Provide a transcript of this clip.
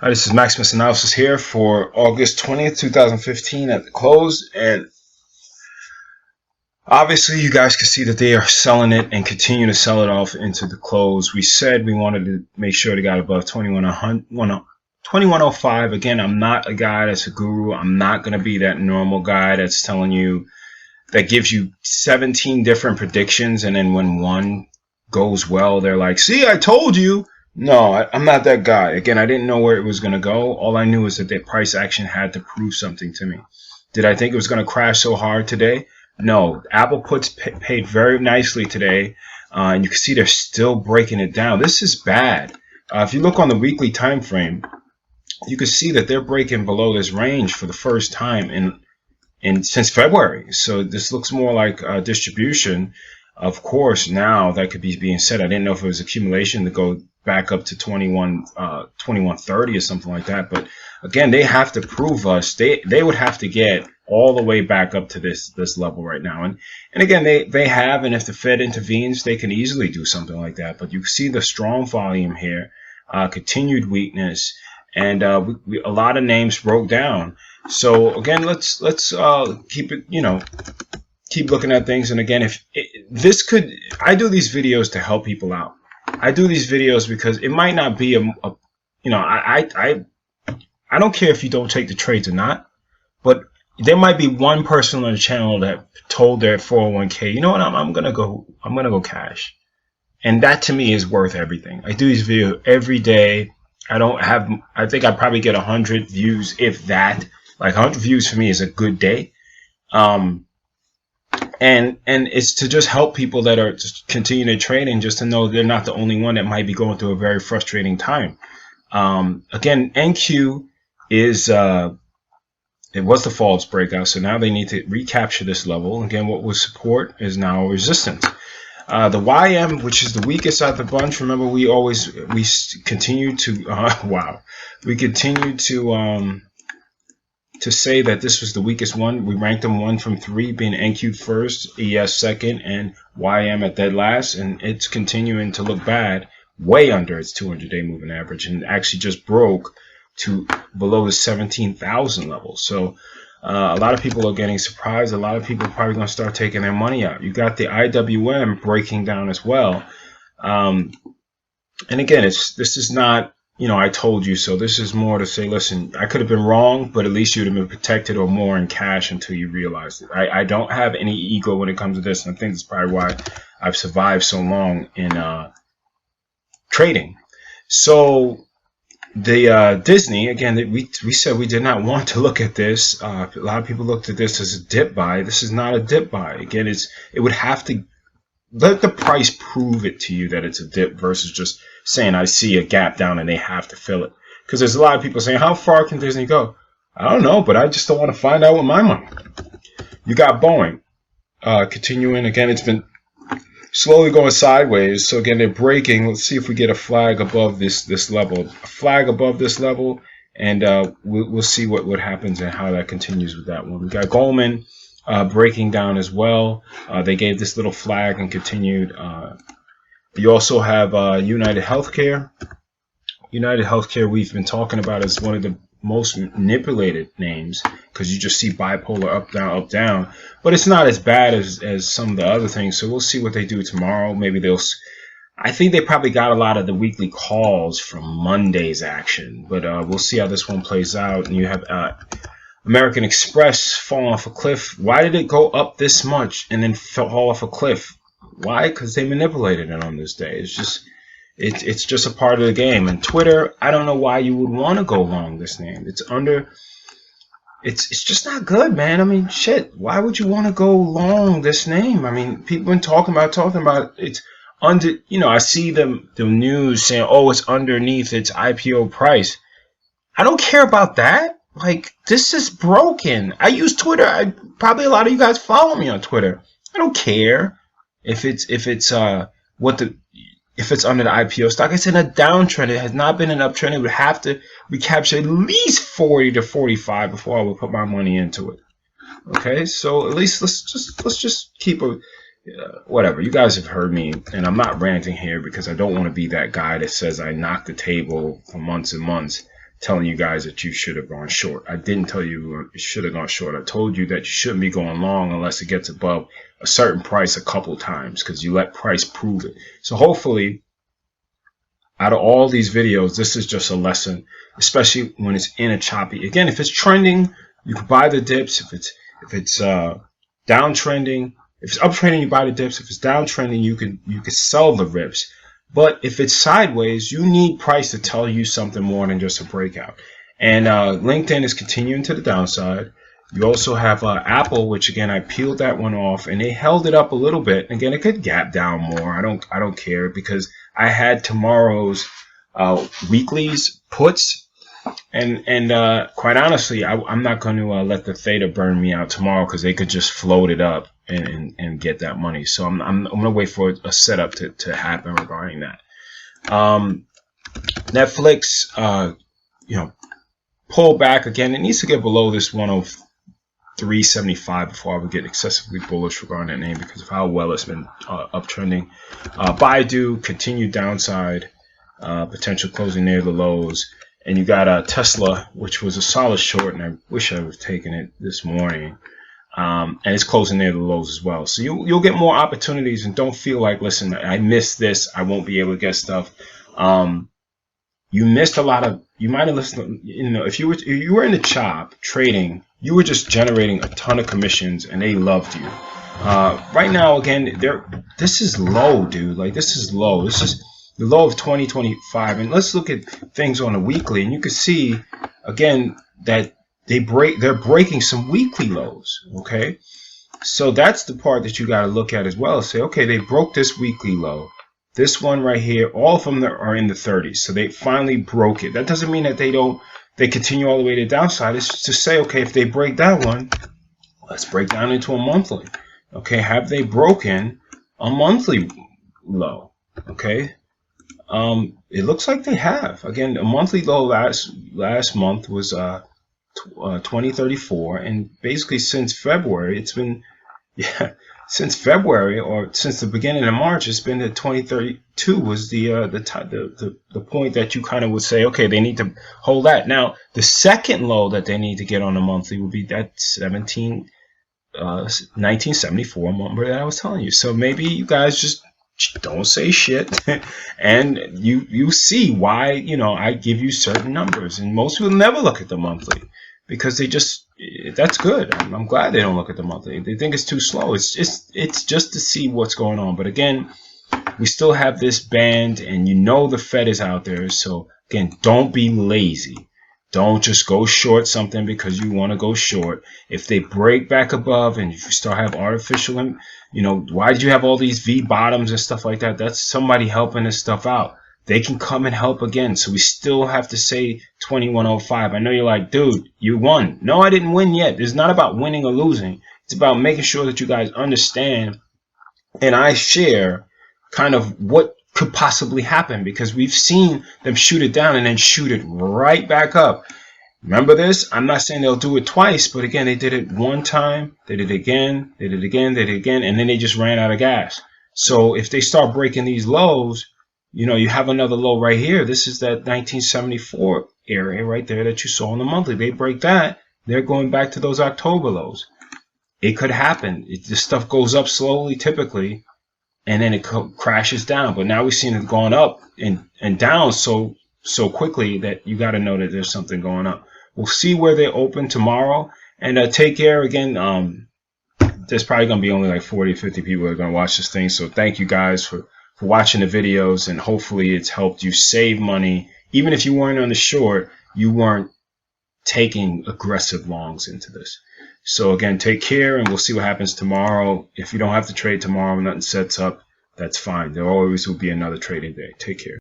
Hi, this is Maximus Analysis here for August 20th, 2015 at the close. And obviously you guys can see that they are selling it and continue to sell it off into the close. We said we wanted to make sure they got above 2105. Again, I'm not a guy that's a guru. I'm not going to be that normal guy that's telling you, that gives you 17 different predictions. And then when one goes well, they're like, see, I told you. No, I'm not that guy. Again, I didn't know where it was going to go. All I knew is that the price action had to prove something to me. Did I think it was going to crash so hard today? No. Apple puts paid very nicely today, and you can see they're still breaking it down. This is bad. If you look on the weekly time frame, you can see that they're breaking below this range for the first time since February. So this looks more like a distribution. Of course, now that could be being said. I didn't know if it was accumulation to go back up to 2130 or something like that. But again, they have to prove us. They would have to get all the way back up to this level right now. And again, they have. And if the Fed intervenes, they can easily do something like that. But you see the strong volume here, continued weakness, and a lot of names broke down. So again, let's keep it, keep looking at things. And again, I do these videos to help people out. I do these videos because it might not be I don't care if you don't take the trades or not, but there might be one person on the channel that told their 401k, you know what, I'm gonna go cash, and that to me is worth everything. I do these videos every day. I think I probably get 100 views, if that. Like 100 views for me is a good day. And it's to just help people that are just continuing to trade, and just to know they're not the only one that might be going through a very frustrating time. Again, NQ is it was the false breakout, so now they need to recapture this level. Again, what was support is now resistance. The YM, which is the weakest out of the bunch, remember we continue to we continue to say that this was the weakest one. We ranked them 1 from 3, being NQ first, ES second, and YM at dead last, and it's continuing to look bad, way under its 200-day moving average, and actually just broke to below the 17,000 level. So a lot of people are getting surprised. A lot of people are probably going to start taking their money out. You got the IWM breaking down as well. And again, this is not, I told you so. This is more to say, listen, I could have been wrong, but at least you'd have been protected or more in cash until you realized it. I don't have any ego when it comes to this, and I think that's probably why I've survived so long in trading. So the Disney, again, we said we did not want to look at this. A lot of people looked at this as a dip buy. This is not a dip buy. Again, it would have to let the price prove it to you that it's a dip, versus just saying I see a gap down and they have to fill it. Because there's a lot of people saying, how far can Disney go? I don't know, but I just don't want to find out with my money. You got Boeing continuing. Again, it's been slowly going sideways. So again, they're breaking. Let's see if we get a flag above this level. A flag above this level, and we'll see what happens and how that continues with that one. We got Goldman breaking down as well. They gave this little flag and continued. You also have United Healthcare. United Healthcare, we've been talking about as one of the most manipulated names, because you just see bipolar up, down. But it's not as bad as some of the other things. So we'll see what they do tomorrow. Maybe I think they probably got a lot of the weekly calls from Monday's action. But we'll see how this one plays out. And you have American Express falling off a cliff. Why did it go up this much and then fall off a cliff? Why? Because they manipulated it on this day. It's just a part of the game. And Twitter, I don't know why you would want to go long this name. It's just not good, man. I mean, shit. Why would you want to go long this name? I mean, people been talking about it's under. I see the news saying, oh, it's underneath its IPO price. I don't care about that. Like, this is broken. I use Twitter. Probably a lot of you guys follow me on Twitter. I don't care if it's under the IPO stock. It's in a downtrend. It has not been an uptrend. It would have to recapture at least 40 to 45 before I would put my money into it. Okay, so at least let's just keep whatever. You guys have heard me, and I'm not ranting here because I don't want to be that guy that says I knocked the table for months and months telling you guys that you should have gone short. I didn't tell you should have gone short. I told you that you shouldn't be going long unless it gets above a certain price a couple times, because you let price prove it. So hopefully, out of all these videos, this is just a lesson, especially when it's in a choppy. Again, if it's trending, you can buy the dips. If it's downtrending, if it's uptrending, you buy the dips. If it's downtrending, you can sell the rips. But if it's sideways, you need price to tell you something more than just a breakout. And LinkedIn is continuing to the downside. You also have Apple, which again I peeled that one off, and they held it up a little bit. Again, it could gap down more. I don't care, because I had tomorrow's weeklies puts, and quite honestly, I'm not going to let the theta burn me out tomorrow, because they could just float it up and get that money. So I'm going to wait for a setup to happen regarding that. Netflix, pull back again. It needs to get below this 103.75 before I would get excessively bullish regarding that name, because of how well it's been uptrending. Baidu, continued downside, potential closing near the lows. And you got Tesla, which was a solid short, and I wish I would have taken it this morning. And it's closing near the lows as well. So you'll get more opportunities, and don't feel like, listen, I missed this, I won't be able to get stuff. You missed a lot of. You might have listened. If you were in the chop trading, you were just generating a ton of commissions, and they loved you. Right now, again, this is low, dude. Like, this is low. This is the low of 2025. And let's look at things on a weekly, and you can see again that they're breaking some weekly lows. Okay, so that's the part that you got to look at as well. Say, okay, they broke this weekly low. This one right here, all of them are in the 30s. So they finally broke it. That doesn't mean that they continue all the way to the downside. It's just to say, okay, if they break that one, let's break down into a monthly. Okay, have they broken a monthly low? Okay, it looks like they have. Again, a monthly low last month was 2034, and basically since February, it's been, since February, or since the beginning of March, it's been that 2032 was the point that you kind of would say, okay, they need to hold that. Now, the second low that they need to get on the monthly would be that 1974 number that I was telling you. So maybe you guys just don't say shit, and you see why I give you certain numbers, and most people never look at the monthly, because that's good. I'm glad they don't look at the monthly. They think it's too slow. It's just to see what's going on. But again, we still have this band, and the Fed is out there. So again, don't be lazy. Don't just go short something because you want to go short. If they break back above and you start have artificial, why did you have all these V bottoms and stuff like that? That's somebody helping this stuff out. They can come and help again. So we still have to say 2105. I know you're like, dude, you won. No, I didn't win yet. It's not about winning or losing. It's about making sure that you guys understand, and I share kind of what could possibly happen, because we've seen them shoot it down and then shoot it right back up. Remember this? I'm not saying they'll do it twice, but again, they did it one time, they did it again, they did it again, they did it again, and then they just ran out of gas. So if they start breaking these lows, you have another low right here. This is that 1974 area right there that you saw on the monthly. They break that, they're going back to those October lows. It could happen. This stuff goes up slowly typically, and then it crashes down. But now we've seen it going up and down so quickly that you got to know that there's something going up. We'll see where they open tomorrow, and take care. Again, there's probably going to be only like 40 or 50 people that are going to watch this thing. So thank you guys for watching the videos, and hopefully it's helped you save money. Even if you weren't on the short, you weren't taking aggressive longs into this. So again, take care, and we'll see what happens tomorrow. If you don't have to trade tomorrow, nothing sets up, that's fine. There always will be another trading day. Take care.